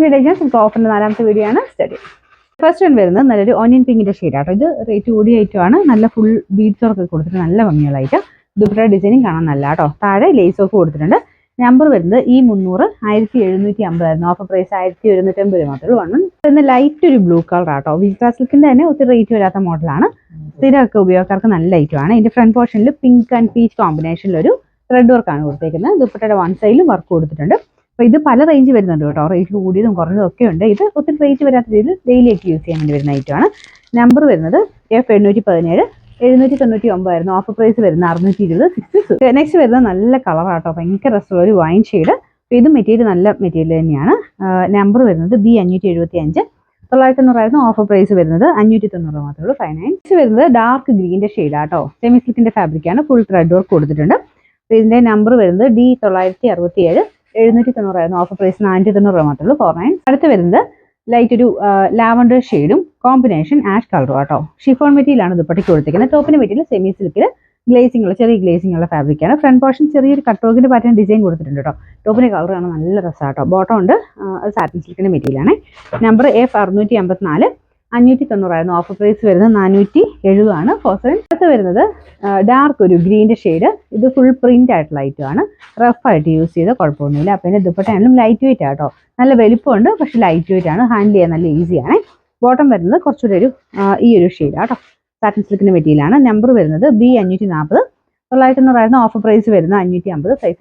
Video നമുക്ക് ഓഫറിന്റെ 4ാമത്തെ video ആണ് study. First one വരുന്നത് നല്ലൊരു ഓനിയൻ പിങ്കിന്റെ ഷെയ്ഡാട്ടോ. ഇത് റേറ്റ് കൂടിയ ഐറ്റമാണ്. നല്ല ഫുൾ ബീഡ്സ് വർക്ക് കൊടുത്തിട്ട് നല്ല ഭംഗിയുള്ള ഐറ്റം. ദുപ്പട്ട ഡിസൈനിങ് കാണാൻ നല്ല കേട്ടോ. താഴെ ലേസ് ഒക്കെ കൊടുത്തിട്ടുണ്ട്. നമ്പർ വരുന്നത് ഈ 300 1750 ആയിരുന്നു. ഓഫർ പ്രൈസ് 1150 മാത്രമേ ഉള്ളൂ. വരുന്ന ലൈറ്റ് ഒരു ബ്ലൂ കളർ ആട്ടോ. വിസ്റ്റാ സിൽക്കിന്റെ തന്നെ ഒത്തിരി റേറ്റ് വരാത്ത മോഡലാണ്. സ്ഥിരമൊക്കെ ഉപയോഗക്കാർക്ക് നല്ല ഐറ്റമാണ്. ഇതിന്റെ ഫ്രണ്ട് പോർഷനിൽ പിങ്ക് ആൻഡ് പീച്ച് കോമ്പിനേഷനിൽ ഒരു ത്രെഡ് വർക്കാണ് കൊടുത്തേക്കുന്നത്. ദുപ്പട്ടയുടെ വൺ സൈഡിലും വർക്ക് കൊടുത്തിട്ടുണ്ട്. അപ്പോൾ ഇത് പല റേഞ്ച് വരുന്നുണ്ട് കേട്ടോ. റേറ്റ് കൂടിയതും കുറഞ്ഞതും ഒക്കെ ഉണ്ട്. ഇത് ഒത്തിരി റേറ്റ് വരാത്ത രീതിയിൽ ഡെയിലിയൊക്കെ യൂസ് ചെയ്യാൻ വേണ്ടി വരുന്ന ഐറ്റമാണ്. നമ്പർ വരുന്നത് F817 799 ആയിരുന്നു. ഓഫർ പ്രൈസ് വരുന്നത് 620 66. നെക്സ്റ്റ് വരുന്നത് നല്ല കളറാട്ടോ. ഭയങ്കര രസമുള്ള ഒരു വൈൻ ഷെയ്ഡ്. അപ്പോൾ ഇത് മെറ്റീരിയൽ നല്ല മെറ്റീരിയൽ തന്നെയാണ്. നമ്പർ വരുന്നത് B575 900 ആയിരുന്നു. ഓഫർ പ്രൈസ് വരുന്നത് 590 മാത്രമേ ഉള്ളൂ. 59. നെക്സ്റ്റ് വരുന്നത് ഡാർക്ക് ഗ്രീൻ്റെ ഷെയ്ഡാട്ടോ. സെമി സിൽക്കിന്റെ ഫാബ്രിക്കാണ്. ഫുൾ ത്രെഡ് വർക്ക് കൊടുത്തിട്ടുണ്ട്. അപ്പോൾ ഇതിന്റെ നമ്പർ വരുന്നത് D967 790 ആയിരുന്നു. ഓഫർ പ്രൈസ് 490 മാത്രമേ ഉള്ളൂ. 49. അടുത്ത് വരുന്നത് ലൈറ്റ് ഒരു ലാവൻഡർ ഷെയ്ഡും കോമ്പിനേഷൻ ആഷ് കളറും ആട്ടോ. ഷിഫോൺ മെറ്റീരിയലാണ് ദുപ്പട്ടയ്ക്ക് കൊടുത്തിരിക്കുന്നത്. ടോപ്പിന്റെ മെറ്റീരിയൽ സെമി സിൽക്കിൽ ഗ്ലേസിംഗ് ഉള്ള ചെറിയ ഗ്ലേസിംഗ് ഉള്ള ഫാബ്രിക്കാണ്. ഫ്രണ്ട് പോർഷൻ ചെറിയൊരു കട്ടോക്കിന്റെ പാറ്റേൺ ഡിസൈൻ കൊടുത്തിട്ടുണ്ട് കേട്ടോ. ടോപ്പിന്റെ കളർ ആണ് നല്ല രസമാട്ടോ. ബോട്ടം ഉണ്ട്. അത് സാറ്റിൻ സിൽക്കിന്റെ മെറ്റീരിയലാണ്. നമ്പർ F654 590 ആയിരുന്നു. ഓഫർ പ്രൈസ് വരുന്നത് 470 ആണ്. 47. അടുത്ത് വരുന്നത് ഡാർക്ക് ഒരു ഗ്രീൻ്റെ ഷെയ്ഡ്. ഇത് ഫുൾ പ്രിന്റ് ആയിട്ടുള്ള ഐറ്റമാണ്. റഫായിട്ട് യൂസ് ചെയ്ത് കുഴപ്പമൊന്നുമില്ല. അപ്പം ഇതിന്റെ ദുപ്പട്ടയാണെങ്കിലും ലൈറ്റ് വെയിറ്റ് ആട്ടോ. നല്ല വലിപ്പമുണ്ട്, പക്ഷെ ലൈറ്റ് വെയിറ്റ് ആണ്. ഹാൻഡിൽ ചെയ്യാൻ നല്ല ഈസിയാണ്. ബോട്ടം വരുന്നത് കുറച്ചുകൂടി ഒരു ഈ ഒരു ഷെയ്ഡ് ആട്ടോ. സാറ്റിൻ സിൽക്കിന്റെ മെറ്റീരിയലാണ്. നമ്പർ വരുന്നത് B540 900 ആയിരുന്നു. ഓഫർ പ്രൈസ് വരുന്നത് 550. സൈസ്